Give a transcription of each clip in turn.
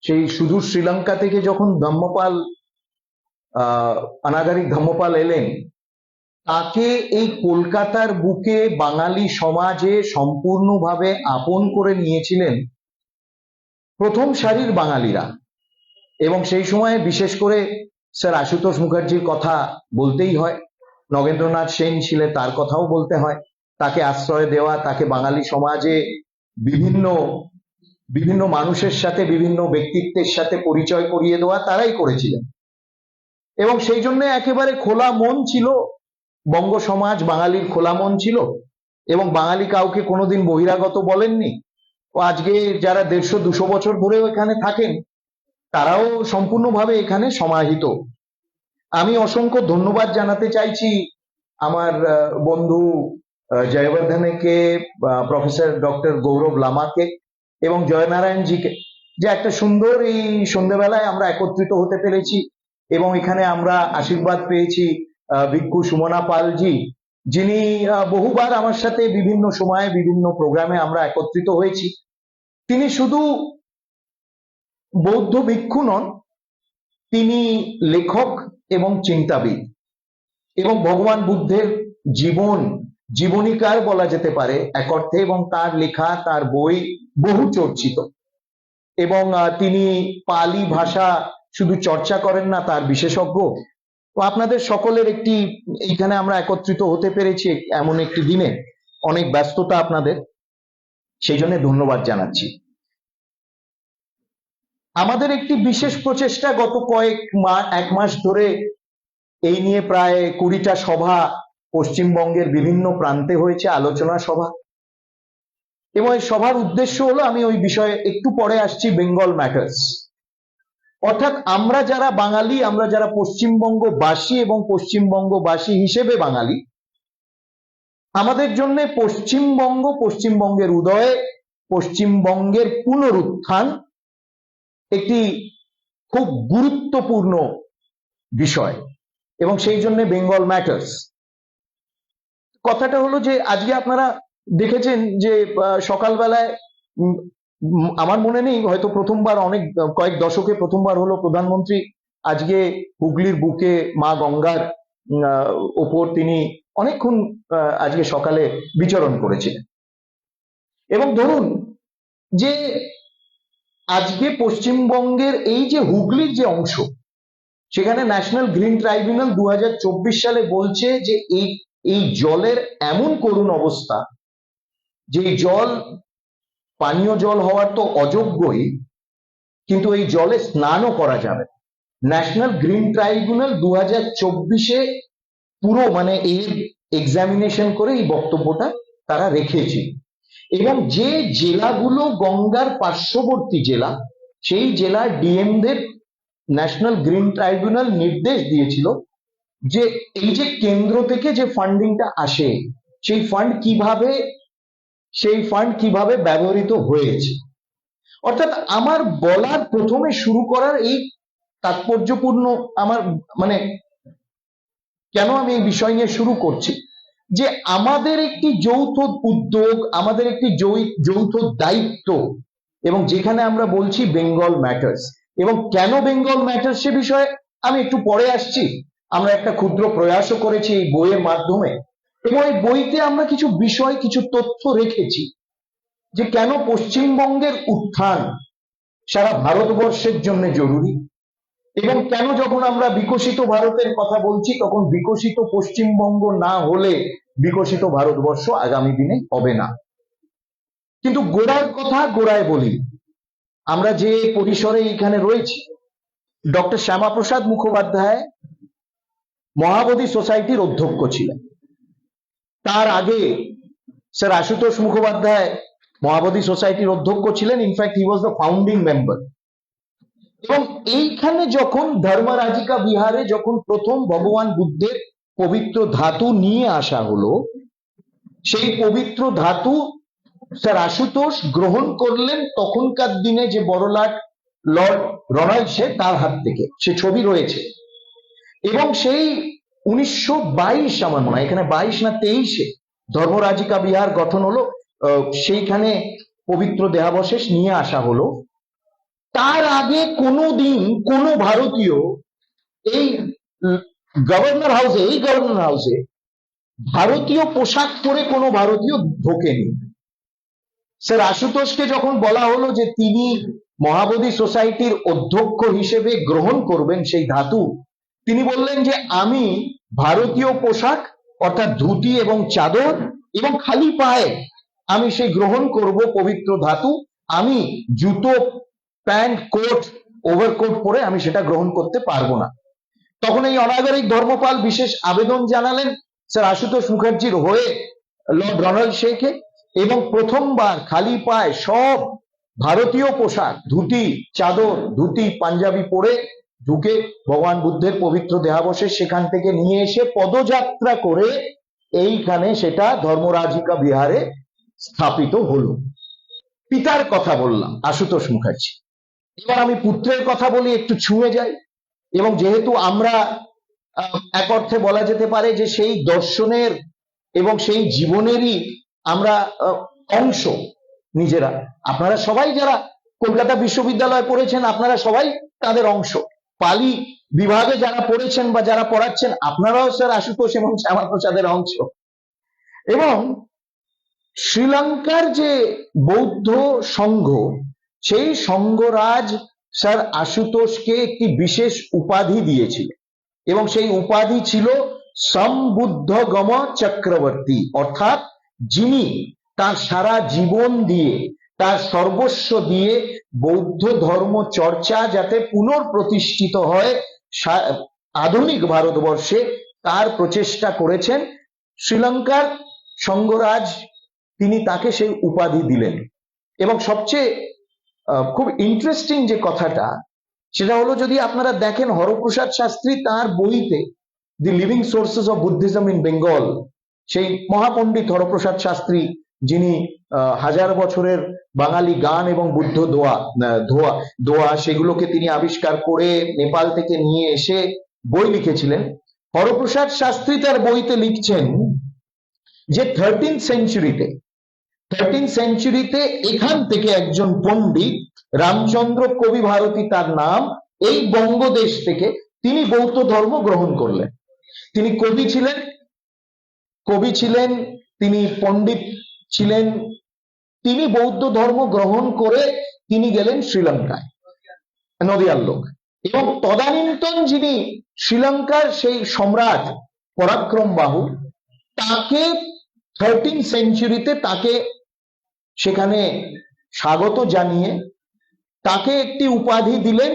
সেই সুদূর শ্রীলঙ্কা থেকে যখন ধম্মপাল অনাগারিক ধম্মপাল এলেন, তাকে এই কলকাতার বুকে বাঙালি সমাজে সম্পূর্ণভাবে আপন করে নিয়েছিলেন প্রথম সারির বাঙালিরা। এবং সেই সময়ে বিশেষ করে স্যার আশুতোষ মুখার্জির কথা বলতেই হয়, নগেন্দ্রনাথ সেন ছিলেন, তার কথাও বলতে হয়। তাকে আশ্রয় দেওয়া, তাকে বাঙালি সমাজে বিভিন্ন বিভিন্ন মানুষের সাথে, বিভিন্ন ব্যক্তিত্বের সাথে পরিচয় করিয়ে দেওয়া তারাই করেছিলেন। এবং সেই জন্য একেবারে খোলা মন ছিল বঙ্গ সমাজ, বাঙালির খোলা মন ছিল, এবং বাঙালি কাউকে কোনোদিন বহিরাগত বলেননি। ও আজকে যারা 150-200 বছর ধরেও এখানে থাকেন, তারাও সম্পূর্ণভাবে এখানে সমাহিত। আমি অসংখ্য ধন্যবাদ জানাতে চাইছি আমার বন্ধু জয়বর্ধনেকে, প্রফেসর ডক্টর গৌরব লামাকে এবং জয়নারায়ণজিকে, যে একটা সুন্দর এই সন্ধ্যেবেলায় আমরা একত্রিত হতে পেরেছি। এবং এখানে আমরা আশীর্বাদ পেয়েছি ভিক্ষু সুমনা পালজি, যিনি বহুবার আমার সাথে বিভিন্ন সময়ে বিভিন্ন প্রোগ্রামে আমরা একত্রিত হয়েছি। তিনি শুধু বৌদ্ধ ভিক্ষু নন, তিনি লেখক এবং চিন্তাবিদ, এবং ভগবান বুদ্ধের জীবনীকার বলা যেতে পারে এক অর্থে, এবং তার লেখা, তার বই বহু চর্চিত। এবং তিনি পালি ভাষা শুধু চর্চা করেন না, তার বিশেষজ্ঞ। তো আপনাদের সকলের একটি, এইখানে আমরা একত্রিত হতে পেরেছি এমন একটি দিনে, অনেক ব্যস্ততা আপনাদের, সেই জন্য ধন্যবাদ জানাচ্ছি। আমাদের একটি বিশেষ প্রচেষ্টা গত এক মাস ধরে, এই নিয়ে প্রায় 20টা সভা পশ্চিমবঙ্গের বিভিন্ন প্রান্তে হয়েছে, আলোচনা সভা। এবং এই সভার উদ্দেশ্য হলো, আমি ওই বিষয়ে একটু পরে আসছি, বেঙ্গল ম্যাটার্স। অর্থাৎ আমরা যারা বাঙালি, আমরা যারা পশ্চিমবঙ্গবাসী এবং পশ্চিমবঙ্গবাসী হিসেবে বাঙালি, আমাদের জন্য পশ্চিমবঙ্গ, পশ্চিমবঙ্গের উদয়, পশ্চিমবঙ্গের পুনরুত্থান একটি খুব গুরুত্বপূর্ণ বিষয়, এবং সেই জন্য বেঙ্গল ম্যাটার্স। কথাটা হলো যে আজকে আপনারা দেখেছেন যে সকালবেলায়, আমার মনে নেই, হয়তো প্রথমবার, অনেক কয়েক দশকে প্রথমবার হলো প্রধানমন্ত্রী আজকে হুগলির বুকে মা গঙ্গার ওপর তিনি অনেকক্ষণ আজকে সকালে বিচরণ করেছিলেন। এবং ধরুন যে আজকে পশ্চিমবঙ্গের এই যে হুগলির যে অংশ, সেখানে ন্যাশনাল গ্রিন ট্রাইব্যুনাল 2024 সালে বলছে যে এই জলের এমন করুণ অবস্থা, যে জল পানীয় জল হওয়ার তো অযোগ্যই, কিন্তু এই জলে স্নানও করা যাবে। ন্যাশনাল গ্রিন ট্রাইব্যুনাল 2024-এ পুরো মানে এর এক্সামিনেশন করে এই বক্তব্যটা তারা রেখেছে। এবং যে জেলাগুলো গঙ্গার পার্শ্ববর্তী জেলা, সেই জেলার ডিএমদের ন্যাশনাল গ্রিন ট্রাইব্যুনাল নির্দেশ দিয়েছিল যে এই যে কেন্দ্র থেকে যে ফান্ডিংটা আসে, সেই ফান্ড কিভাবে ব্যবহৃত হয়েছে। অর্থাৎ আমার বলার, প্রথমে শুরু করার এই তাৎপর্যপূর্ণ, আমার মানে কেন আমি এই বিষয় নিয়ে শুরু করছি, যে আমাদের একটি যৌথ উদ্যোগ, আমাদের একটি যৌথ দায়িত্ব, এবং যেখানে আমরা বলছি বেঙ্গল ম্যাটার্স। এবং কেন বেঙ্গল ম্যাটার্স সে বিষয়ে আমি একটু পরে আসছি। আমরা একটা ক্ষুদ্র প্রয়াসও করেছি এই বইয়ের মাধ্যমে, এবং এই বইতে আমরা কিছু বিষয়, কিছু তথ্য রেখেছি যে কেন পশ্চিমবঙ্গের উত্থান সারা ভারতবর্ষের জন্য জরুরি, এবং কেন যখন আমরা বিকশিত ভারতের কথা বলছি, তখন বিকশিত পশ্চিমবঙ্গ না হলে বিকশিত ভারতবর্ষ আগামী দিনে হবে না। কিন্তু গোড়ার কথা গোড়ায় বলি। আমরা যে পরিসরে এখানে রয়েছি, ডক্টর শ্যামাপ্রসাদ মুখোপাধ্যায় মহাবোধি সোসাইটির অধ্যক্ষ ছিলেন। তার আগে স্যার আশুতোষ মুখোপাধ্যায় মহাবোধি সোসাইটির অধ্যক্ষ ছিলেন। In fact he was the founding member. এবং এইখানে যখন ধর্মরাজিকা বিহারে যখন প্রথম ভগবান বুদ্ধের পবিত্র ধাতু নিয়ে আসা হলো, সেই পবিত্র ধাতু স্যার আশুতোষ গ্রহণ করলেন তখনকার দিনে যে বড়লাট লর্ড রনাল্ড তার হাত থেকে। সে ছবি রয়েছে। এবং সেই 1922, আমার মনে হয় এখানে 22 না 23-এ ধর্মরাজিকা বিহার গঠন হলো, সেইখানে পবিত্র দেহাবশেষ নিয়ে আসা হলো। তার আগে কোনোদিন কোনো ভারতীয় এই গভর্নর হাউসে ভারতীয় পোশাক পরে কোনো ভারতীয় ঢোকেনি। স্যার আশুতোষকে যখন বলা হলো যে তিনি মহাবোধি সোসাইটির অধ্যক্ষ হিসেবে গ্রহণ করবেন সেই ধাতু, তিনি বললেন যে আমি ভারতীয় পোশাক অর্থাৎ ধুতি এবং চাদর এবং খালি পায়ে আমি সেই গ্রহণ করব পবিত্র ধাতু, আমি জুতো প্যান্ট কোট ওভারকোট পরে আমি সেটা গ্রহণ করতে পারবো না। তখন এই অনাগরিক ধর্মপাল বিশেষ আবেদন জানালেন স্যার আশুতোষ মুখার্জির হয়ে লর্ড রনাল্ড শেখে, এবং প্রথমবার খালি পায়ে সব ভারতীয় পোশাক ধুতি চাদর ধুতি পাঞ্জাবি পরে ঢুকে ভগবান বুদ্ধের পবিত্র দেহাবশেষ সেখান থেকে নিয়ে এসে পদযাত্রা করে এইখানে সেটা ধর্মরাজিকা বিহারে স্থাপিত হলো। পিতার কথা বললাম আশুতোষ মুখার্জি, এবার আমি পুত্রের কথা বলি, একটু ছুঁয়ে যাই। এবং যেহেতু আমরা এক অর্থে বলা যেতে পারে যে সেই দর্শনের এবং সেই জীবনেরই আমরা অংশ নিজেরা, আপনারা সবাই যারা কলকাতা বিশ্ববিদ্যালয়ে পড়েছেন আপনারা সবাই তাদের অংশ, পালি বিভাগে যারা পড়েছেন বা যারা পড়াচ্ছেন আপনারাও স্যার আশুতোষ এবং শ্যামাপ্রসাদের অংশ। এবং শ্রীলঙ্কার যে বৌদ্ধ সংঘ, সেই সংঘরাজ স্যার আশুতোষকে একটি বিশেষ উপাধি দিয়েছিল এবং সেই উপাধি ছিল সম্বুদ্ধগম চক্রবর্তী, অর্থাৎ যিনি তার সারা জীবন দিয়ে তার সর্বস্ব দিয়ে বৌদ্ধ ধর্ম চর্চা যাতে পুনঃপ্রতিষ্ঠিত হয় আধুনিক ভারতবর্ষে তার প্রচেষ্টা করেছেন। শ্রীলঙ্কার সংঘরাজ তিনি তাকে সেই উপাধি দিলেন। এবং সবচেয়ে খুব ইন্টারেস্টিং যে কথাটা সেটা হলো, যদি আপনারা দেখেন হরপ্রসাদ শাস্ত্রী তার বইতে দি living sources of Buddhism in Bengal, সেই মহাপণ্ডিত হরপ্রসাদ শাস্ত্রী যিনি হাজার বছরের বাঙালি গান এবং বুদ্ধ দোয়া সেগুলোকে তিনি আবিষ্কার করে নেপাল থেকে নিয়ে এসে বই লিখেছিলেন। হরপ্রসাদ শাস্ত্রী তার বইতে লিখছেন যে 13th সেঞ্চুরিতে এখান থেকে একজন পণ্ডিত রামচন্দ্র কবি ভারতী তার নাম, এই বঙ্গদেশ থেকে তিনি বৌদ্ধ ধর্ম গ্রহণ করলেন। তিনি কবি ছিলেন, তিনি পণ্ডিত ছিলেন, তিনি বৌদ্ধ ধর্ম গ্রহণ করে তিনি গেলেন শ্রীলঙ্কায়, নদিয়ার লোক। এবং তদানীন্তন যিনি শ্রীলঙ্কার সেই সম্রাট পরাক্রম বাহু, তাকে 13th সেঞ্চুরিতে তাকে সেখানে স্বাগত জানিয়ে তাকে একটি উপাধি দিলেন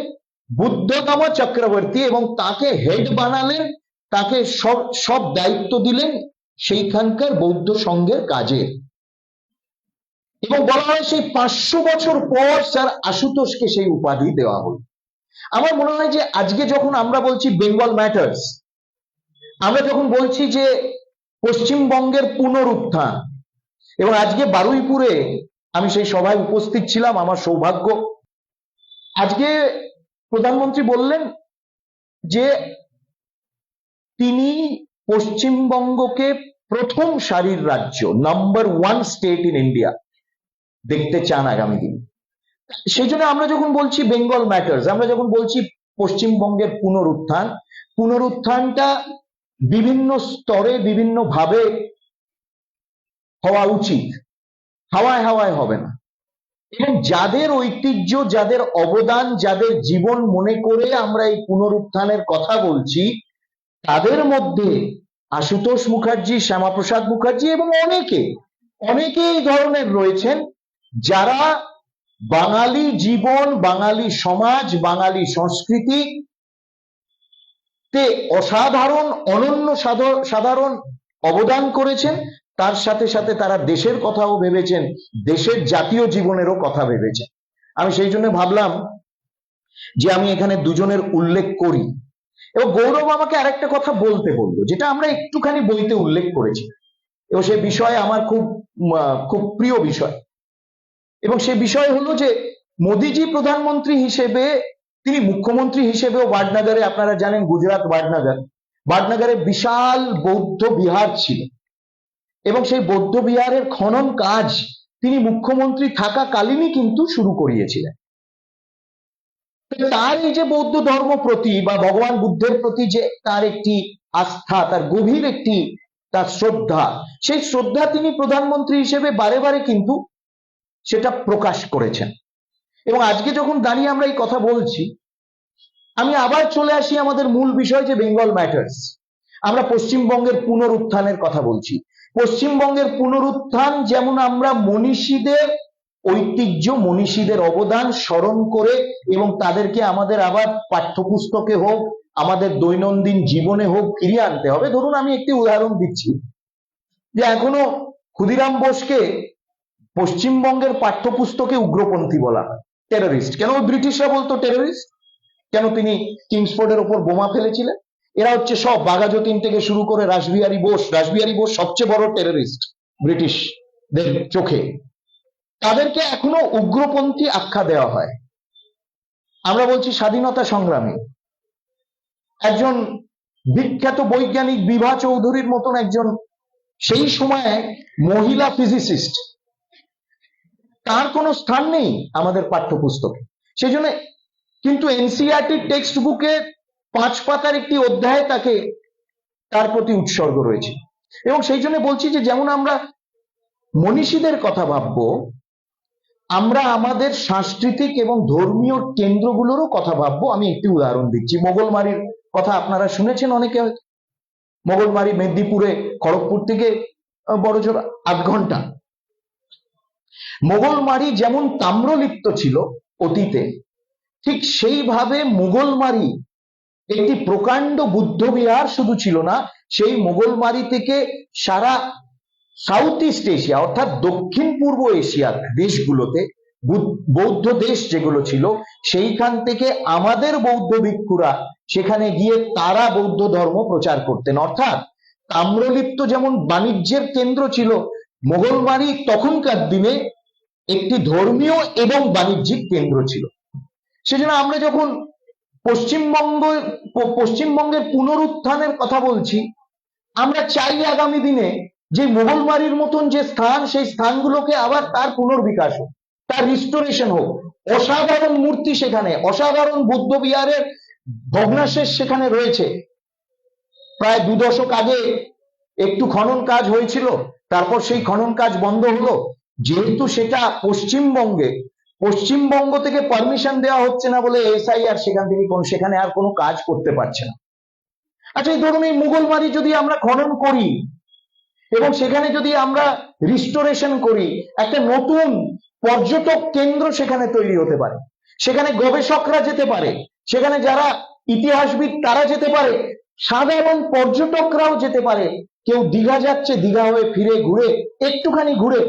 বুদ্ধতম চক্রবর্তী, এবং তাকে হেড বানালেন, তাকে সব দায়িত্ব দিলেন সেইখানকার বৌদ্ধ সংঘের কাজের। এবং বলা হয় সেই 500 বছর পর স্যার আশুতোষকে সেই উপাধি দেওয়া হল। আমার মনে হয় যে আজকে যখন আমরা বলছি বেঙ্গল ম্যাটার্স, আমরা যখন বলছি যে পশ্চিমবঙ্গের পুনরুত্থান, এবং আজকে বারুইপুরে আমি সেই সভায় উপস্থিত ছিলাম, আমার সৌভাগ্য। আজকে প্রধানমন্ত্রী বললেন যে তিনি পশ্চিমবঙ্গকে প্রথম সারির রাজ্য, নাম্বার 1 স্টেট ইন ইন্ডিয়া দেখতে চান আগামী দিন। সেই জন্য আমরা যখন বলছি বেঙ্গল ম্যাটার্স, আমরা যখন বলছি পশ্চিমবঙ্গের পুনরুত্থানটা বিভিন্ন স্তরে বিভিন্ন ভাবে হওয়া উচিত, হাওয়ায় হাওয়ায় হবে না। এবং যাদের ঐতিহ্য, যাদের অবদান, যাদের জীবন মনে করে আমরা এই পুনরুত্থানের কথা বলছি, তাদের মধ্যে আশুতোষ মুখার্জি, শ্যামাপ্রসাদ মুখার্জি এবং অনেকে এই ধরনের রয়েছেন যারা বাঙালি জীবন, বাঙালি সমাজ, বাঙালি সংস্কৃতি তে অসাধারণ অনন্য সাধারণ অবদান করেছেন। তার সাথে সাথে তারা দেশের কথাও ভেবেছেন, দেশের জাতীয় জীবনেরও কথা ভেবেছেন। আমি সেই জন্য ভাবলাম যে আমি এখানে দুজনের উল্লেখ করি। এবং গৌরব আমাকে আরেকটা কথা বলতে বললো, যেটা আমরা একটুখানি বইতে উল্লেখ করেছি, এবং সে বিষয় আমার খুব প্রিয় বিষয়। এবং সে বিষয় হলো যে মোদিজি প্রধানমন্ত্রী হিসেবে, তিনি মুখ্যমন্ত্রী হিসেবেও বাডনগরে, আপনারা জানেন গুজরাট বাডনগরে বিশাল বৌদ্ধ বিহার ছিল, এবং সেই বৌদ্ধ বিহারের খনন কাজ তিনি মুখ্যমন্ত্রী থাকাকালীনই কিন্তু শুরু করিয়েছিলেন। তার এই যে বৌদ্ধ ধর্ম প্রতি বা ভগবান বুদ্ধের প্রতি যে তার একটি আস্থা, তার গভীর একটি তার শ্রদ্ধা, সেই শ্রদ্ধা তিনি প্রধানমন্ত্রী হিসেবে বারে বারে কিন্তু সেটা প্রকাশ করেছেন। এবং আজকে যখন দাঁড়িয়ে আমরা এই কথা বলছি, আমি আবার চলে আসি আমাদের মূল বিষয় যে বেঙ্গল ম্যাটার্স। আমরা পশ্চিমবঙ্গের পুনরুত্থানের কথা বলছি। পশ্চিমবঙ্গের পুনরুত্থান যেমন আমরা মনীষীদের ঐতিহ্য, মনীষীদের অবদান স্মরণ করে এবং তাদেরকে আমাদের আবার পাঠ্যপুস্তকে হোক, আমাদের দৈনন্দিন জীবনে হোক ফিরিয়ে আনতে হবে। ধরুন আমি একটি উদাহরণ দিচ্ছি, যে এখনো ক্ষুদিরাম বোসকে পশ্চিমবঙ্গের পাঠ্যপুস্তকে উগ্রপন্থী বলা হয়, টেররিস্ট। কেন ব্রিটিশরা বলতো টেররিস্ট? কেন তিনি কিংসফোর্ডের ওপর বোমা ফেলেছিলেন? এরা হচ্ছে সব বাঘাযতীন থেকে শুরু করে রাসবিহারী বোস সবচেয়ে বড় টেররিস্ট ব্রিটিশদের চোখে। তাদেরকে এখনো উগ্রপন্থী আখ্যা দেওয়া হয়। আমরা বলছি স্বাধীনতা সংগ্রামী একজন বিখ্যাত বৈজ্ঞানিক বিভা চৌধুরীর মতন একজন সেই সময়ে মহিলা ফিজিসিস্ট, তার কোনো স্থান নেই আমাদের পাঠ্যপুস্তকে। সেই জন্য কিন্তু এনসিইআরটি টেক্সট বুকে 5 পাতার একটি অধ্যায় তার প্রতি উৎসর্গ রয়েছে। এবং সেই জন্য বলছি যে যেমন আমরা মনীষীদের কথা ভাববো, আমরা আমাদের সাংস্কৃতিক এবং ধর্মীয় কেন্দ্রগুলোরও কথা ভাববো। আমি একটি উদাহরণ দিচ্ছি, মোগলমারির কথা আপনারা শুনেছেন অনেকে হয়তো। মোগলমারি মেদিনীপুরে খড়গপুর থেকে বড়জোর 8 ঘন্টা। মোগলমারি যেমন তাম্রলিপ্ত ছিল অতীতে, ঠিক সেইভাবে মোগলমারি একটি প্রকাণ্ড বুদ্ধ বিহার শুধু ছিল না, সেই মোগলমারি থেকে সারা সাউথ ইস্ট এশিয়া অর্থাৎ দক্ষিণ পূর্ব এশিয়ার দেশগুলোতে বৌদ্ধ দেশ যেগুলো ছিল, সেইখান থেকে আমাদের বৌদ্ধ ভিক্ষুরা সেখানে গিয়ে তারা বৌদ্ধ ধর্ম প্রচার করতেন। অর্থাৎ তাম্রলিপ্ত যেমন বাণিজ্যের কেন্দ্র ছিল, মোগলমারি তখনকার দিনে একটি ধর্মীয় এবং বাণিজ্যিক কেন্দ্র ছিল। সেজন্য আমরা যখন পশ্চিমবঙ্গের পুনরুত্থানের কথা বলছি, আমরা চাই আগামী দিনে যে মোগলমারির মতন যে স্থান, সেই স্থানগুলোকে আবার তার পুনর্বিকাশ হোক, তার রিস্টোরেশন হোক। অসাধারণ মূর্তি সেখানে, অসাধারণ বৌদ্ধ বিহারের ভগ্নাশেষ সেখানে রয়েছে। প্রায় 2 দশক আগে একটু খনন কাজ হয়েছিল, তারপর সেই খনন কাজ বন্ধ হলো। যেহেতু সেটা পশ্চিমবঙ্গ থেকে পারমিশন দেওয়া হচ্ছে না বলে এসআইআর সেখানে আর কোনো কাজ করতে পারছে না। আচ্ছা, এই ধরুন এই মুঘলমারি যদি আমরা খনন করি এবং সেখানে যদি আমরা রিস্টোরেশন করি, একটা নতুন পর্যটক কেন্দ্র সেখানে তৈরি হতে পারে। সেখানে গবেষকরা যেতে পারে, সেখানে যারা ইতিহাসবিদ তারা যেতে পারে, সাধারণ পর্যটকরাও যেতে পারে। কেউ দীঘা যাচ্ছে, দীঘা হয়ে ফিরে ঘুরে একটুখানি ঘুরে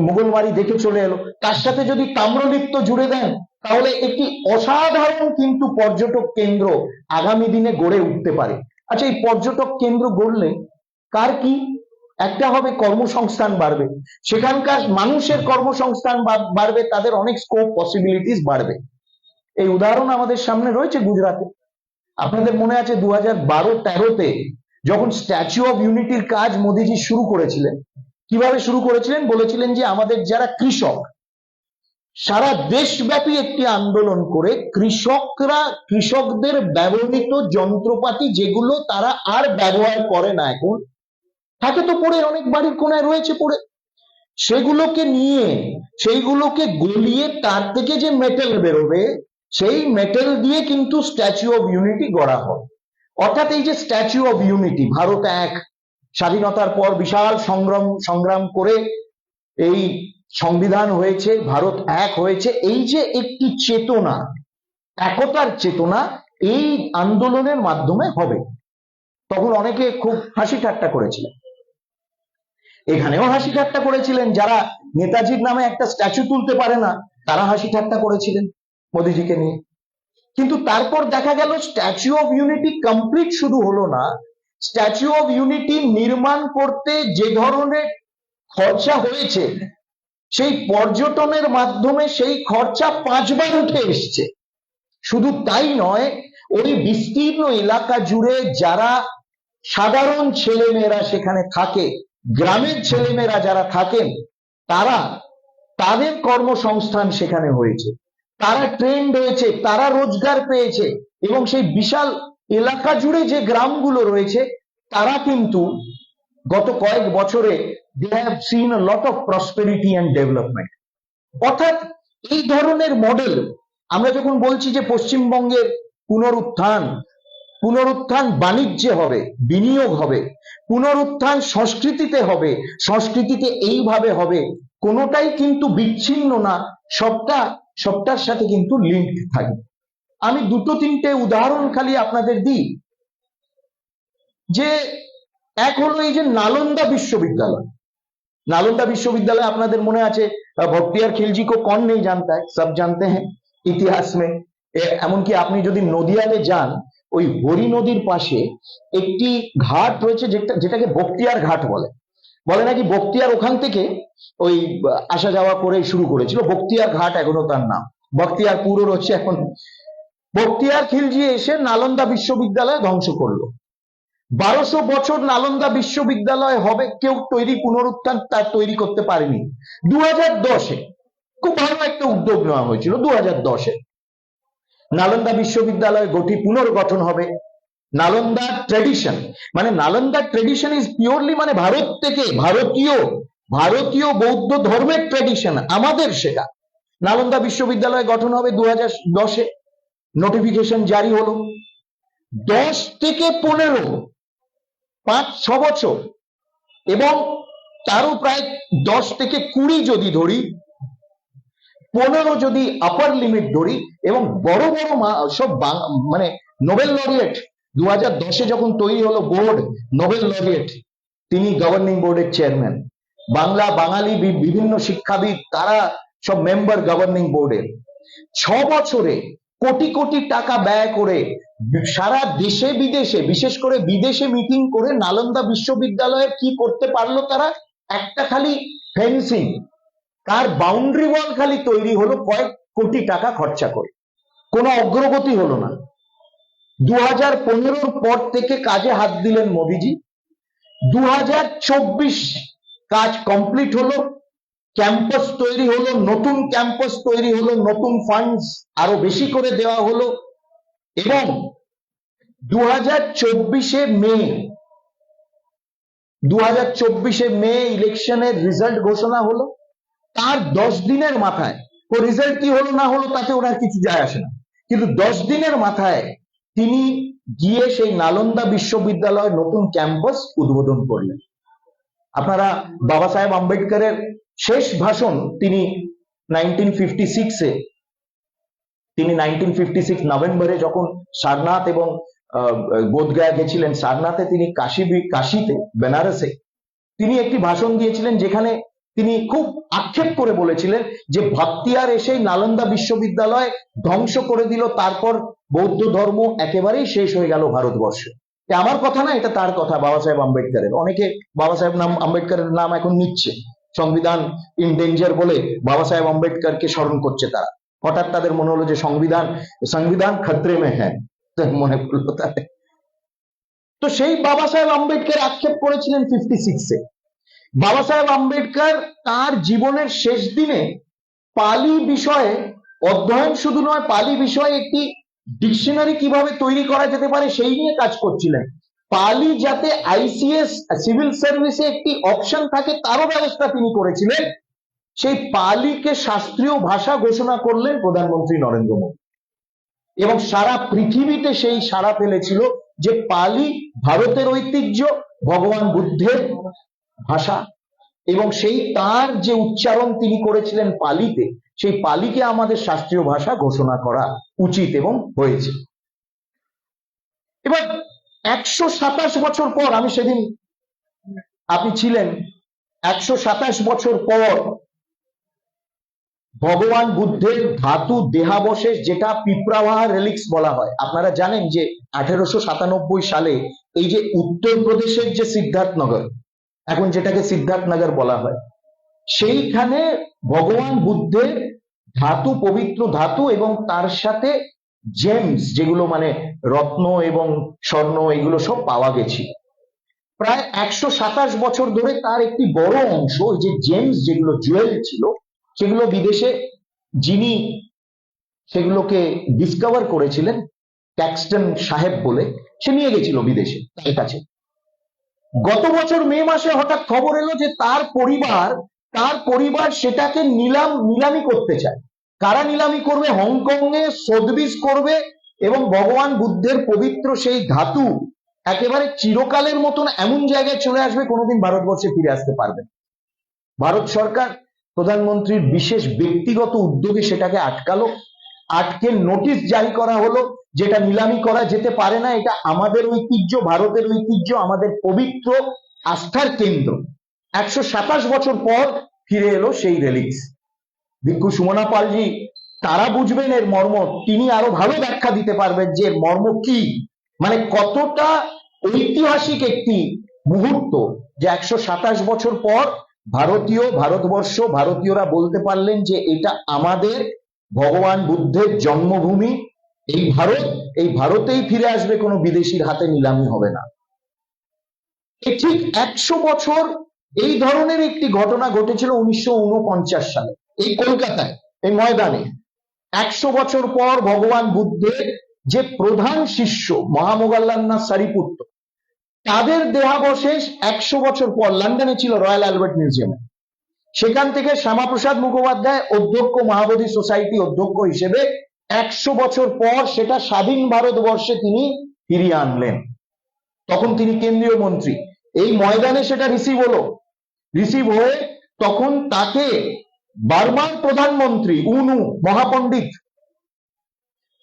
মোগলমারি দেখে চলে এলো। তার সাথে যদি তাম্রলিপ্ত জুড়ে দেন, তাহলে একটি অসাধারণ কিন্তু পর্যটক কেন্দ্র আগামী দিনে গড়ে উঠতে পারে। আচ্ছা, এই পর্যটক কেন্দ্র গড়লে কার কি? একটা হবে কর্মসংস্থান বাড়বে, সেখানকার মানুষের কর্মসংস্থান বাড়বে, তাদের অনেক স্কোপ পসিবিলিটিস বাড়বে। এই উদাহরণ আমাদের সামনে রয়েছে গুজরাটে। আপনাদের মনে আছে 2012-13-তে যখন স্ট্যাচু অফ ইউনিটির কাজ মোদিজি শুরু করেছিলেন, কিভাবে শুরু করেছিলেন? বলেছিলেন যে আমাদের যারা কৃষক, সারা দেশব্যাপী একটি আন্দোলন করে কৃষকদের ব্যবহৃত যন্ত্রপাতি যেগুলো তারা আর ব্যবহার করে না, এখন থাকে তো পড়ে, অনেক বাড়ির কোনায় রয়েছে পড়ে, সেগুলোকে নিয়ে সেইগুলোকে গলিয়ে তার থেকে যে মেটেল বেরোবে, সেই মেটেল দিয়ে কিন্তু স্ট্যাচু অফ ইউনিটি গড়া হয়। অর্থাৎ এই যে স্ট্যাচু অফ ইউনিটি, ভারত এক, স্বাধীনতার পর বিশাল সংগ্রাম করে এই সংবিধান হয়েছে, ভারত এক হয়েছে, এই যে একটি চেতনা, একতার চেতনা, এই আন্দোলনের মাধ্যমে হবে। তখন অনেকে খুব হাসি ঠাট্টা করেছিলেন, এখানেও হাসি ঠাট্টা করেছিলেন। যারা নেতাজির নামে একটা স্ট্যাচু তুলতে পারে না, তারা হাসি ঠাট্টা করেছিলেন মোদিজিকে নিয়ে। কিন্তু তারপর দেখা গেল স্ট্যাচু অফ ইউনিটি কমপ্লিট শুধু হলো না, স্ট্যাচু অফ ইউনিটি নির্মাণ করতে যে ধরনের খরচা হয়েছে, সেই পর্যটনের মাধ্যমে সেই খরচা 5 বার উঠে এসছে। শুধু তাই নয়, ওই বিস্তীর্ণ এলাকা জুড়ে যারা সাধারণ ছেলেমেয়েরা সেখানে থাকে, গ্রামের ছেলেমেয়েরা যারা থাকেন, তাদের কর্মসংস্থান সেখানে হয়েছে। তারা ট্রেন্ড হয়েছে, তারা রোজগার পেয়েছে, এবং সেই বিশাল এলাকা জুড়ে যে গ্রামগুলো রয়েছে তারা কিন্তু গত কয়েক বছরে they have seen a lot of prosperity and development. অর্থাৎ এই ধরনের মডেল আমরা যখন বলছি যে পশ্চিমবঙ্গের পুনরুত্থান, পুনরুত্থান বাণিজ্যে হবে, বিনিয়োগ হবে, পুনরুত্থান সংস্কৃতিতে হবে, সংস্কৃতিতে এইভাবে হবে, কোনোটাই কিন্তু বিচ্ছিন্ন না, সবটার সাথে কিন্তু লিঙ্ক থাকবে। আমি দুটো তিনটে উদাহরণ খালি আপনাদের দিই। যে এক হলো এই যে नालंदा विश्वविद्यालय। नालंदा विश्वविद्यालय আপনাদের মনে আছে, ভক্তিয়ার খিলজি को कौन नहीं जानता है, सब जानते हैं ইতিহাস में। এমনকি আপনি যদি নদিয়াতে যান, ওই হরি নদীর পাশে একটি ঘাট রয়েছে যেটাকে বক্তিয়ার ঘাট বলে। বলে নাকি বক্তিয়ার ওখান থেকে ওই আসা যাওয়া করে শুরু করেছিল, বক্তিয়ার ঘাট এখনো তার নাম, বক্তিয়ারপুরও রয়েছে এখন। বক্তিয়ার খিলজি এসে নালন্দা বিশ্ববিদ্যালয় ধ্বংস করলো। 1200 বছর নালন্দা বিশ্ববিদ্যালয় হবে, কেউ পুনরুত্থান তার তৈরি করতে পারেনি। 2010-এ খুব ভালো একটা উদ্যোগ নেওয়া হয়েছিল। 2010-এ নালন্দা বিশ্ববিদ্যালয় পুনর্গঠন হবে। নালন্দা ট্রেডিশন, মানে নালন্দা ট্রেডিশন ইজ পিওরলি মানে ভারত থেকে ভারতীয় বৌদ্ধ ধর্মের ট্রেডিশন আমাদের শেখা। নালন্দা বিশ্ববিদ্যালয় গঠন হবে 2010-এ, নোটিফিকেশন জারি হলো। 10 থেকে 15, 5-6 বছর, এবং তারও প্রায় 10 থেকে 20 যদি ধরি, 15 যদি আপার লিমিট ধরি, এবং বড় বড় সব মানে নোবেল লরিয়েট 2010-এ যখন তৈরি হলো বোর্ড, নোবেল লরিয়েট তিনি গভর্নিং বোর্ডের চেয়ারম্যান। বাঙালি বিভিন্ন শিক্ষাবিদ তারা সব মেম্বার গভর্নিং বোর্ডের। 6 বছরে কোটি কোটি টাকা ব্যয় করে সারা দেশে বিদেশে, বিশেষ করে বিদেশে মিটিং করে নালন্দা বিশ্ববিদ্যালয়ের কি করতে পারলো তারা? একটা খালি ফেন্সিং, তার বাউন্ডারি ওয়াল খালি তৈরি হলো কয়েক কোটি টাকা খরচা করে, কোনো অগ্রগতি হলো না। 2015-র পর থেকে কাজে হাত দিলেন মোদিজি। 2024 কাজ কমপ্লিট হলো, ক্যাম্পাস তৈরি হলো, নতুন ক্যাম্পাস তৈরি হলো, নতুন ফান্ডস আরো বেশি করে দেওয়া হলো, এবং 2024-এ মে ইলেকশনের রেজাল্ট ঘোষণা হলো। তার 10 দিনের মাথায়, ও রেজাল্ট কি হলো না হলো তাতে ওনার কিছু যায় আসে না, কিন্তু 10 দিনের মাথায় তিনি গিয়ে সেই নালন্দা বিশ্ববিদ্যালয়ের নতুন ক্যাম্পাস উদ্বোধন করলেন। আপনারা বাবা সাহেব আম্বেদকরের শেষ ভাষণ তিনি 1956 নভেম্বরে যখন সারনাথ এবং বোধগয়া গেছিলেন, সারনাথে তিনি কাশীতে বেনারসে তিনি একটি ভাষণ দিয়েছিলেন, যেখানে তিনি খুব আক্ষেপ করে বলেছিলেন যে ভক্তিয়ার এসে নালন্দা বিশ্ববিদ্যালয় ধ্বংস করে দিল, তারপর বৌদ্ধ ধর্ম একেবারেই শেষ হয়ে গেল ভারতবর্ষে। আমার কথা না, এটা তার কথা, বাবা সাহেব আম্বেদকরের। অনেকে বাবা সাহেব আম্বেদকরের নাম এখন নিচ্ছে, সংবিধান ইন ডেঞ্জার বলে বাবা সাহেব আম্বেদকরকে স্মরণ করছে তারা। হঠাৎ তাদের মনে হলো যে সংবিধান খতরে মে হ্যাঁ, মনে পড়লো তাদের। তো সেই বাবা সাহেব আম্বেদকর আক্ষেপ করেছিলেন 56-এ। বাবা সাহেব আম্বেদকর তার জীবনের শেষ দিনে পালি বিষয়ে অধ্যয়ন শুধু নয়, পালি বিষয়ে একটি ডিকশনারি কিভাবে তৈরি করা যেতে পারে সেই নিয়ে কাজ করছিলেন। পালি যাতে আইসিএস সিভিল সার্ভিসে একটি অপশন থাকে তারও ব্যবস্থা তিনি করেছিলেন। সেই পালিকে শাস্ত্রীয় ভাষা ঘোষণা করলেন প্রধানমন্ত্রী নরেন্দ্র মোদী, এবং সারা পৃথিবীতে সেই সাড়া ফেলেছিল যে পালি ভারতের ঐতিহ্য, ভগবান বুদ্ধের ভাষা, এবং সেই তার যে উচ্চারণ তিনি করেছিলেন পালিতে, সেই পালিকে আমাদের শাস্ত্রীয় ভাষা ঘোষণা করা উচিত এবং হয়েছে। এবার 127 বছর পর, আমি সেদিন আপনি ছিলেন, 127 বছর পর ভগবান বুদ্ধের ধাতু দেহাবশেষ, যেটা পিপ্রাভাহা রেলিক্স বলা হয়। আপনারা জানেন যে 1897 সালে এই যে উত্তরপ্রদেশের যে সিদ্ধার্থনগর, এখন যেটাকে সিদ্ধার্থনগর বলা হয়, সেইখানে ভগবান বুদ্ধের ধাতু, পবিত্র ধাতু, এবং তার সাথে জেমস, যেগুলো মানে রত্ন এবং স্বর্ণ, এগুলো সব পাওয়া গেছে। প্রায় 127 বছর ধরে তার একটি বড় অংশ, ওই যে জেমস, যেগুলো জুয়েল ছিল, সেগুলো বিদেশে যিনি সেগুলোকে ডিসকভার করেছিলেন ক্যাক্সটন সাহেব বলে, সে নিয়ে গেছিল বিদেশে তার কাছে। গত বছর মে মাসে হঠাৎ খবর এলো যে তার পরিবার সেটাকে নিলামি করতে চায়। কারা নিলামি করবে? হংকং এ সোথবিস করবে এবং ভগবান বুদ্ধের পবিত্র সেই ধাতু একেবারে চিরকালের মতন এমন জায়গায় চলে আসবে, কোনোদিন ভারতবর্ষে ফিরে আসতে পারবে না। ভারত সরকার প্রধানমন্ত্রীর বিশেষ ব্যক্তিগত উদ্যোগে সেটাকে আটকালো, আটকে নোটিশ জারি করা হলো, যেটা নিলামি করা যেতে পারে না, এটা আমাদের ঐতিহ্য, ভারতের ঐতিহ্য, আমাদের পবিত্র আস্থার কেন্দ্র। 127 বছর পর ফিরে এলো সেই রেলিক্স। ভিক্ষু সুমনা পালজি তারা বুঝবেন এর মর্ম, তিনি আরো ভালো ব্যাখ্যা দিতে পারবেন যে এর মর্ম কি, মানে কতটা ঐতিহাসিক একটি মুহূর্ত, যে 127 বছর পর ভারতবর্ষ, ভারতীয়রা বলতে পারলেন যে এটা আমাদের ভগবান বুদ্ধের জন্মভূমি, এই ভারতেই ফিরে আসবে, কোনো বিদেশির হাতে নিলামি হবে না। ঠিক 100 বছর এই ধরনের একটি ঘটনা ঘটেছিল 1949 সালে এই কলকাতায়, এই ময়দানে। 100 বছর পর ভগবান বুদ্ধের যে প্রধান শিষ্য মহামোগাল্লান্নাথ সারিপুত্র, তাদের দেহাবশেষ 100 বছর পর লন্ডনে ছিল, রয়্যাল অ্যালবার্ট মিউজিয়ামে। সেখান থেকে শ্যামাপ্রসাদ মুখোপাধ্যায় অধ্যক্ষ, মহাবোধি সোসাইটি অধ্যক্ষ হিসেবে 100 বছর পর সেটা স্বাধীন ভারতবর্ষে তিনি ফিরিয়ে আনলেন। তখন তিনি কেন্দ্রীয় মন্ত্রী। এই ময়দানে সেটা রিসিভ হয়ে তখন তাকে বার্মার প্রধানমন্ত্রী উনু মহাপণ্ডিত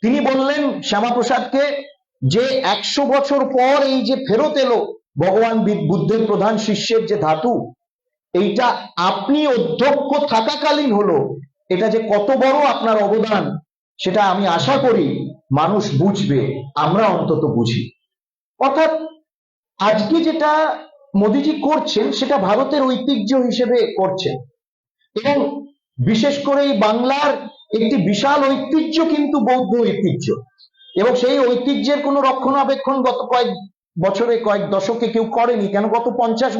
তিনি বললেন শ্যামাপ্রসাদকে যে 100 বছর পর এই যে ফেরত এলো ভগবান বুদ্ধের প্রধান শিষ্যের যে ধাতু, এইটা আপনি অধ্যক্ষ থাকাকালীন হলো, এটা যে কত বড় আপনার অবদান সেটা আমি আশা করি মানুষ বুঝবে, আমরা অন্তত বুঝি। অর্থাৎ আজকে যেটা মোদিজি করছেন সেটা ভারতের ঐতিহ্য হিসেবে করছেন, এবং বিশেষ করে এই বাংলার একটি বিশাল ঐতিহ্য কিন্তু বৌদ্ধ ঐতিহ্য, এবং সেই ঐতিহ্যের কোনো রক্ষণাবেক্ষণ গত কয়েক দশকে কেউ করেনি। কেন? গত 50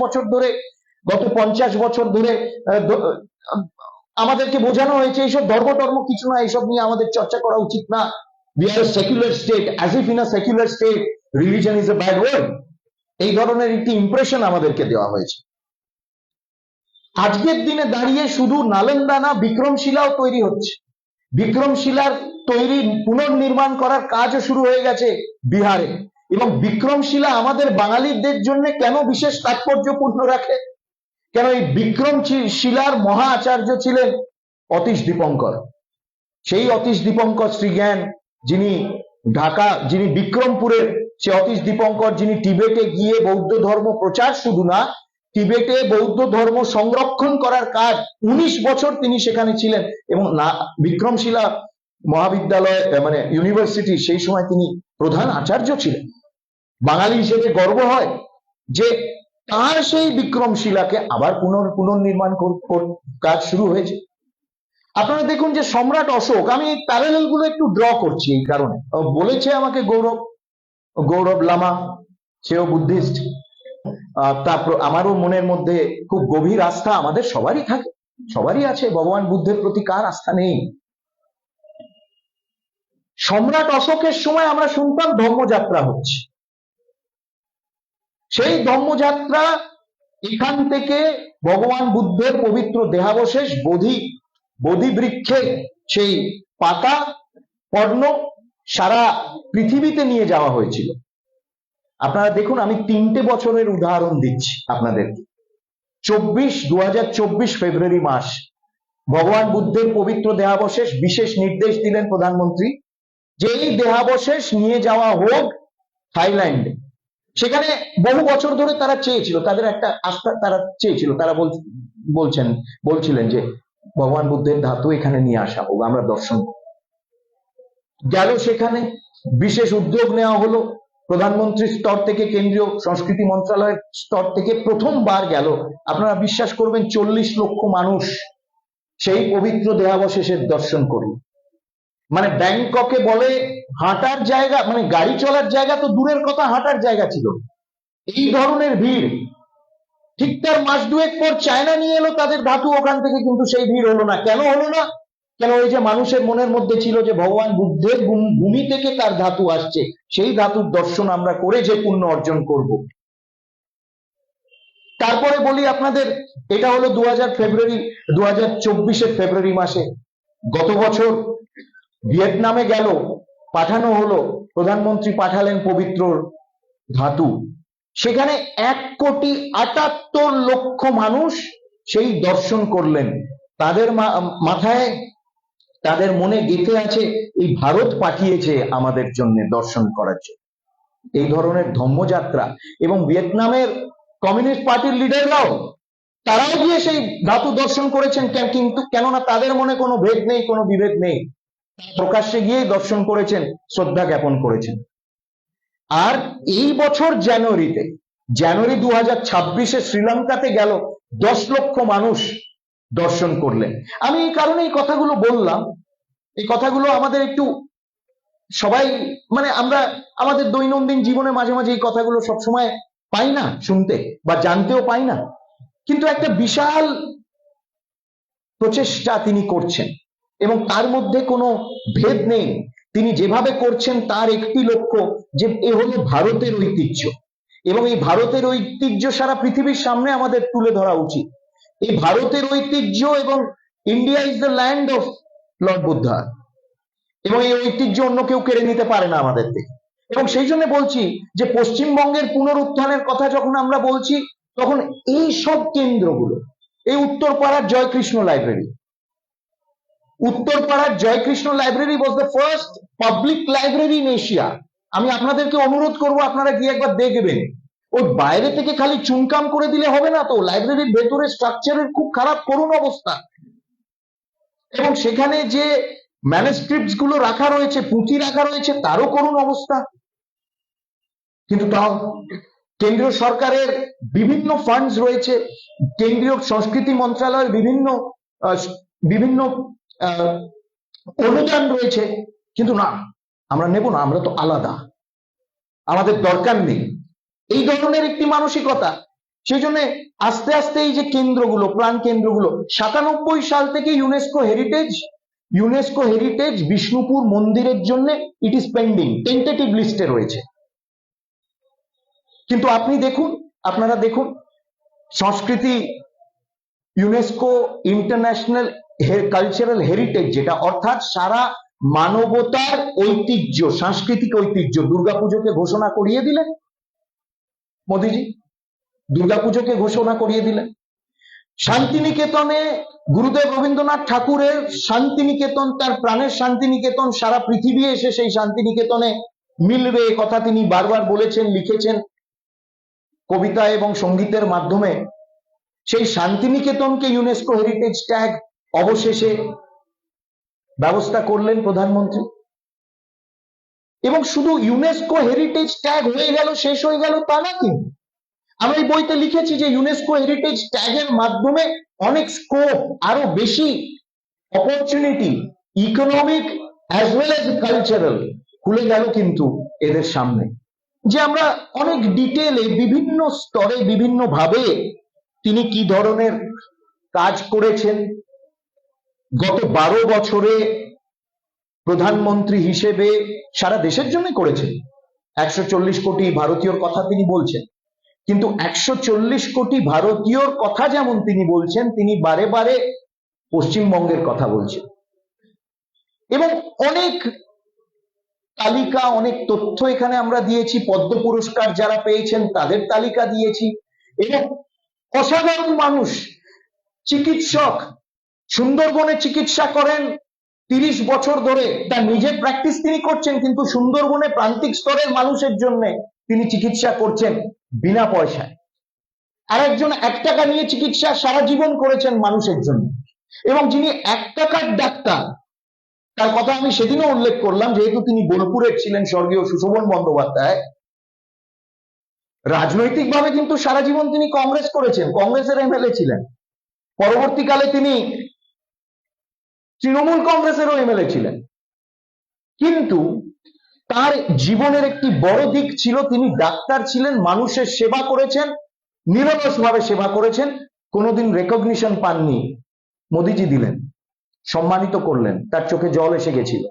বছর ধরে আমাদেরকে বোঝানো হয়েছে এইসব ধর্ম কিছু না, এইসব নিয়ে আমাদের চর্চা করা উচিত না, we are a secular state, as if in a secular state religion is a bad word, এই ধরনের একটি ইমপ্রেশন আমাদেরকে দেওয়া হয়েছে। আজকের দিনে দাঁড়িয়ে শুধু নালন্দা না, বিক্রমশিলাও তৈরি হচ্ছে। বিক্রমশিলার তৈরি পুনর্নির্মাণ করার কাজও শুরু হয়ে গেছে বিহারে। এবং বিক্রমশিলা আমাদের বাঙালিদের জন্য কেন বিশেষ তাৎপর্যপূর্ণ রাখে? কেন? এই বিক্রমশিলার মহা আচার্য ছিলেন অতীশ দীপঙ্কর। সেই অতীশ দীপঙ্কর শ্রীজ্ঞান, যিনি বিক্রমপুরের, সে অতীশ দীপঙ্কর যিনি টিবেটে গিয়ে বৌদ্ধ ধর্ম প্রচার শুধু না, টিবেটে বৌদ্ধ ধর্ম সংরক্ষণ করার কাজ 19 বছর তিনি সেখানে ছিলেন, এবং বিক্রমশিলা মহাবিদ্যালয় মানে ইউনিভার্সিটি সেই সময় তিনি প্রধান আচার্য ছিলেন। বাঙালি হিসেবে গর্ব হয় যে তার সেই বিক্রমশিলাকে আবার পুনর্নির্মাণ কাজ শুরু হয়েছে। আপনারা দেখুন যে সম্রাট অশোক, আমি এই প্যারালেল গুলো একটু ড্র করছি এই কারণে, বলেছে আমাকে গৌরব লামা, সেও বুদ্ধিস্ট, তারপর আমারও মনের মধ্যে খুব গভীর আস্থা আমাদের সবারই থাকে, সবারই আছে, ভগবান বুদ্ধের প্রতি কার আস্থা নেই? সম্রাট অশোকের সময় আমরা শুনতাম ধর্মযাত্রা হচ্ছে, সেই ধর্মযাত্রা এখান থেকে ভগবান বুদ্ধের পবিত্র দেহাবশেষ বোধি বৃক্ষে সেই পাতা পর্ণ সারা পৃথিবীতে নিয়ে যাওয়া হয়েছিল। আপনারা দেখুন, আমি 3টে বছরের উদাহরণ দিচ্ছি আপনাদেরকে। 2024 ফেব্রুয়ারি মাস ভগবান বুদ্ধের পবিত্র দেহাবশেষ, বিশেষ নির্দেশ দিলেন প্রধানমন্ত্রী যে এই দেহাবশেষ নিয়ে যাওয়া হোক থাইল্যান্ডে। সেখানে বহু বছর ধরে তারা চেয়েছিল, তাদের একটা আস্থা তারা চেয়েছিল, তারা বলছিলেন যে ভগবান বুদ্ধের ধাতু এখানে নিয়ে আসা হোক, আমরা দর্শন গেল। সেখানে বিশেষ উদ্যোগ নেওয়া হলো প্রধানমন্ত্রীর স্তর থেকে, কেন্দ্রীয় সংস্কৃতি মন্ত্রণালয়ের স্তর থেকে প্রথমবার গেল। আপনারা বিশ্বাস করবেন 40 লক্ষ মানুষ সেই পবিত্র দেহাবশেষের দর্শন করল। মানে ব্যাংককে বলে হাঁটার জায়গা, মানে গাড়ি চলার জায়গা তো দূরের কথা, হাঁটার জায়গা ছিল। এই ধরনের ভিড়। ঠিক তার মাস দুয়েক পর চায়না নিয়ে এলো তাদের ধাতু, ওখান থেকে কিন্তু সেই ভিড় হলো না। কেন হলো না? কেন ওই যে মানুষের মনের মধ্যে ছিল যে ভগবান বুদ্ধের ভূমি থেকে তার ধাতু আসছে, সেই ধাতুর দর্শন আমরা করে যে পুণ্য অর্জন করব। তারপরে বলি আপনাদের, এটা হলো 2024-এর ফেব্রুয়ারি মাসে। গত বছর ভিয়েতনামে গেল, পাঠানো হলো, প্রধানমন্ত্রী পাঠালেন পবিত্র ধাতু। সেখানে 1,78,00,000 মানুষ সেই দর্শন করলেন। তাদের মাথায়, তাদের মনে গেঁথে আছে এই ভারত পাঠিয়েছে আমাদের জন্য দর্শন করার জন্য। এই ধরনের ধম্মযাত্রা। এবং ভিয়েতনামের কমিউনিস্ট পার্টির লিডাররাও, তারাও গিয়ে সেই ধাতু দর্শন করেছেন। কিন্তু কেননা তাদের মনে কোনো ভেদ নেই, কোনো বিভেদ নেই, প্রকাশ্যে গিয়ে দর্শন করেছেন, শ্রদ্ধা জ্ঞাপন করেছেন। আর এই বছর জানুয়ারি 2026-এ শ্রীলঙ্কাতে গেল 10 লক্ষ মানুষ দর্শন করলেন। আমি এই কারণে এই কথাগুলো বললাম, এই কথাগুলো আমাদের একটু সবাই, মানে আমরা আমাদের দৈনন্দিন জীবনে মাঝে মাঝে এই কথাগুলো সবসময় পাই না শুনতে, বা জানতেও পাই না। কিন্তু একটা বিশাল প্রচেষ্টা তিনি করছেন এবং তার মধ্যে কোনো ভেদ নেই। তিনি যেভাবে করছেন তার একটি লক্ষ্য, যে এ হলো ভারতের ঐতিহ্য, এবং এই ভারতের ঐতিহ্য সারা পৃথিবীর সামনে আমাদের তুলে ধরা উচিত। এই ভারতের ঐতিহ্য, এবং India is the land of Lord Buddha, এবং এই ঐতিহ্য অন্য কেউ কেড়ে নিতে পারে না আমাদের থেকে। এবং সেই জন্য বলছি যে পশ্চিমবঙ্গের পুনরুত্থানের কথা যখন আমরা বলছি, তখন এই সব কেন্দ্রগুলো, এই উত্তরপাড়ার জয়কৃষ্ণ লাইব্রেরি, উত্তরপাড়ার Joykrishna library was the first public library in Asia. আমি আপনাদেরকে অনুরোধ করব, আপনারা গিয়ে একবার দেখবেন। ওই বাইরে থেকে খালি চুনকাম করে দিলে হবে না তো, লাইব্রেরির ভেতরে স্ট্রাকচারের খুব খারাপ করুণ অবস্থা, এবং সেখানে যে ম্যানুস্ক্রিপ্টস গুলো রাখা রয়েছে, পুঁথি রাখা রয়েছে, তারও করুণ অবস্থা। কিন্তু তাও কেন্দ্রীয় সরকারের বিভিন্ন ফান্ডস রয়েছে, কেন্দ্রীয় সংস্কৃতি মন্ত্রণালয়ের বিভিন্ন অনুদান রয়েছে, কিন্তু না, আমরা নেব না, আমরা তো আলাদা, আমাদের দরকার নেই, এই ধরনের একটি মানসিকতা। সেই জন্য আস্তে আস্তে এই যে কেন্দ্রগুলো, প্রাণ কেন্দ্রগুলো, 97 সাল থেকে ইউনেস্কো হেরিটেজ বিষ্ণুপুর মন্দিরের জন্য ইট ইজ পেন্ডিং, টেন্টেটিভ লিস্টে রয়েছে। কিন্তু আপনি দেখুন, আপনারা দেখুন, সংস্কৃতি ইউনেস্কো ইন্টারন্যাশনাল কালচারাল হেরিটেজ, যেটা অর্থাৎ সারা মানবতার ঐতিহ্য, সাংস্কৃতিক ঐতিহ্য, দুর্গাপুজোকে ঘোষণা করিয়ে দিলেন মোদিজি, দুর্গাপুজোকে ঘোষণা করিয়ে দিলেন। শান্তিনিকেতনে গুরুদেব রবীন্দ্রনাথ ঠাকুরের শান্তিনিকেতন, তার প্রাণের শান্তিনিকেতন, সারা পৃথিবী এসে সেই শান্তিনিকেতনে মিলবে, কথা তিনি বারবার বলেছেন, লিখেছেন কবিতা এবং সঙ্গীতের মাধ্যমে। সেই শান্তিনিকেতনকে ইউনেস্কো হেরিটেজ ট্যাগ অবশেষে ব্যবস্থা করলেন প্রধানমন্ত্রী। এবং শুধু ইউনেস্কো হেরিটেজ ট্যাগ হয়ে গেল, শেষ হয়ে গেল তা না, কিন্তু আমি এই বইতে লিখেছি যে ইউনেস্কো হেরিটেজ ট্যাগের মাধ্যমে অনেক স্কোপ, আরো বেশি opportunity, economic as well as cultural খুলে গেল কিন্তু এদের সামনে। যে আমরা অনেক ডিটেলে, বিভিন্ন স্তরে, বিভিন্ন ভাবে তিনি কি ধরনের কাজ করেছেন। গত 12 বছরে প্রধানমন্ত্রী হিসেবে সারা দেশের জন্য করেছেন। 140 কোটি ভারতীয়র কথা তিনি বলছেন, কিন্তু 140 কোটি ভারতীয়র কথা যেমন তিনি বলছেন, তিনি বারে বারে পশ্চিমবঙ্গের কথা বলছেন। এবং অনেক তালিকা, অনেক তথ্য এখানে আমরা দিয়েছি, পদ্ম পুরস্কার যারা পেয়েছেন তাদের তালিকা দিয়েছি। এবং অসাধারণ মানুষ, চিকিৎসক, সুন্দরবনে চিকিৎসা করেন 30 বছর ধরে, তার নিজের প্র্যাকটিস তিনি করছেন, কিন্তু সুন্দরবনে প্রান্তিক স্তরের মানুষের জন্য তিনি চিকিৎসা করছেন বিনা পয়সায়। আর একজন 1 টাকা নিয়ে চিকিৎসা সারা জীবন করেছেন মানুষের জন্য। এবং যিনি 1 টাকার ডাক্তার, তার কথা আমি সেদিনও উল্লেখ করলাম, যেহেতু তিনি বোলপুরের ছিলেন, স্বর্গীয় সুশোভন বন্দ্যোপাধ্যায়। রাজনৈতিকভাবে কিন্তু সারা জীবন তিনি কংগ্রেস করেছেন, কংগ্রেসের এমএলএ ছিলেন, পরবর্তীকালে তিনি তৃণমূল কংগ্রেসেরও এমএলএ ছিলেন। কিন্তু তার জীবনের একটি বড় দিক ছিল, তিনি ডাক্তার ছিলেন, মানুষের সেবা করেছেন, নিরলসভাবে সেবা করেছেন, কোনোদিন রেকগনিশন পাননি, মোদিজি দিলেন। সম্মানিত করলেন, তার চোখে জল এসে গেছিল।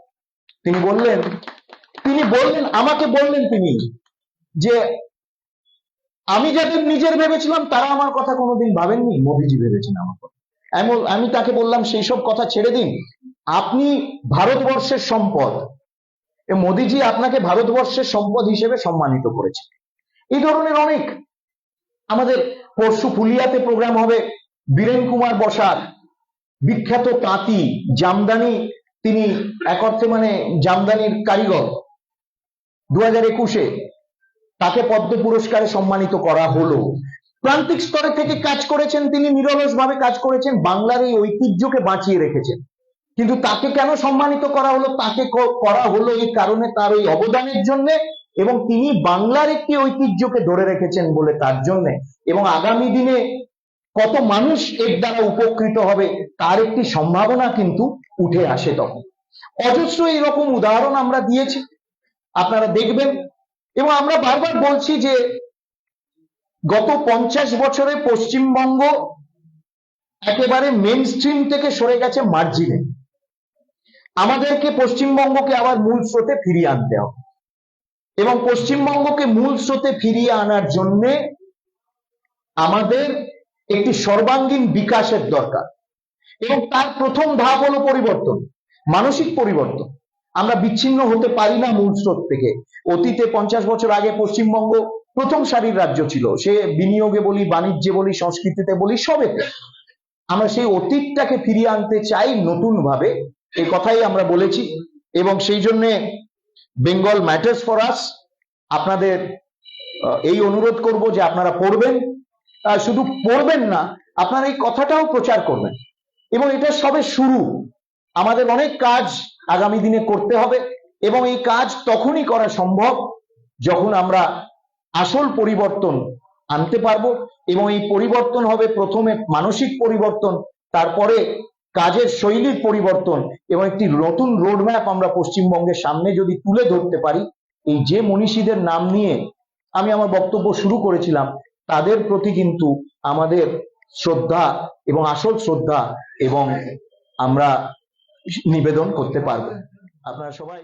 তিনি বললেন আমাকে বললেন তিনি যে আমি যাদের নিজের ভেবেছিলাম তারা আমার কথা কোনোদিন ভাবেননি, মোদিজি ভেবেছেন আমার কথা। আমি তাকে বললাম সেই সব কথা ছেড়ে দিন, আপনি ভারতবর্ষের সম্পদ, মোদিজি আপনাকে ভারতবর্ষের সম্পদ হিসেবে সম্মানিত করেছে। এই ধরনের অনেক, আমাদের পরশু ফুলিয়াতে প্রোগ্রাম হবে, বীরেন কুমার বসাক, বিখ্যাত তাঁতি, জামদানি, তিনি এক অর্থে মানে জামদানির কারিগর, 2021-এ তাকে পদ্ম পুরস্কারে সম্মানিত করা হলো। প্রান্তিক স্তরে থেকে কাজ করেছেন তিনি, নিরলসভাবে কাজ করেছেন, বাংলার এই ঐতিহ্যকে বাঁচিয়ে রেখেছেন। কিন্তু তাকে কেন সম্মানিত করা হলো? তাকে করা হলো এই কারণে, তার ওই অবদানের জন্য, এবং তিনি বাংলার একটি ঐতিহ্যকে ধরে রেখেছেন বলে তার জন্য, এবং আগামী দিনে কত মানুষ এর দ্বারা উপকৃত হবে তার একটি সম্ভাবনা কিন্তু উঠে আসে তখন। অজস্র এরকম উদাহরণ আমরা দিয়েছি, আপনারা দেখবেন। এবং আমরা বারবার বলছি যে গত 50 বছরে পশ্চিমবঙ্গ একেবারে মেইন স্ট্রিম থেকে সরে গেছে মার্জিনে। আমাদেরকে পশ্চিমবঙ্গকে আবার মূল স্রোতে ফিরিয়ে আনতে হবে, এবং পশ্চিমবঙ্গকে মূল স্রোতে ফিরিয়ে আনার জন্য আমাদের একটি সর্বাঙ্গীন বিকাশের দরকার। এবং তার প্রথম ধাপ হলো পরিবর্তন, মানসিক পরিবর্তন। আমরা বিচ্ছিন্ন হতে পারি না মূল স্রোত থেকে। অতীতে 50 বছর আগে পশ্চিমবঙ্গ প্রথম সারির রাজ্য ছিল, সে বিনিয়োগে বলি, বাণিজ্যে বলি, সংস্কৃতিতে বলি, সবেতে। আমরা সেই অতীতটাকে ফিরিয়ে আনতে চাই নতুন ভাবে, এই কথাই আমরা বলেছি। এবং সেই জন্য বেঙ্গল ম্যাটার্স ফর আস, আপনাদের এই অনুরোধ করব যে আপনারা পড়বেন, শুধু পড়বেন না, আপনারা এই কথাটাও প্রচার করবেন। এবং এটা সবে শুরু, আমাদের অনেক কাজ আগামী দিনে করতে হবে, এবং এই কাজ তখনই করা সম্ভব যখন আমরা আসল পরিবর্তন আনতে পারবো। এবং এই পরিবর্তন হবে প্রথমে মানসিক পরিবর্তন, তারপরে কাজের শৈলীর পরিবর্তন, এবং একটি নতুন রোডম্যাপ আমরা পশ্চিমবঙ্গের সামনে যদি তুলে ধরতে পারি। এই যে মনীষীদের নাম নিয়ে আমি আমার বক্তব্য শুরু করেছিলাম, তাদের প্রতি কিন্তু আমাদের শ্রদ্ধা এবং আসল শ্রদ্ধা এবং আমরা নিবেদন করতে পারবো। আপনারা সবাই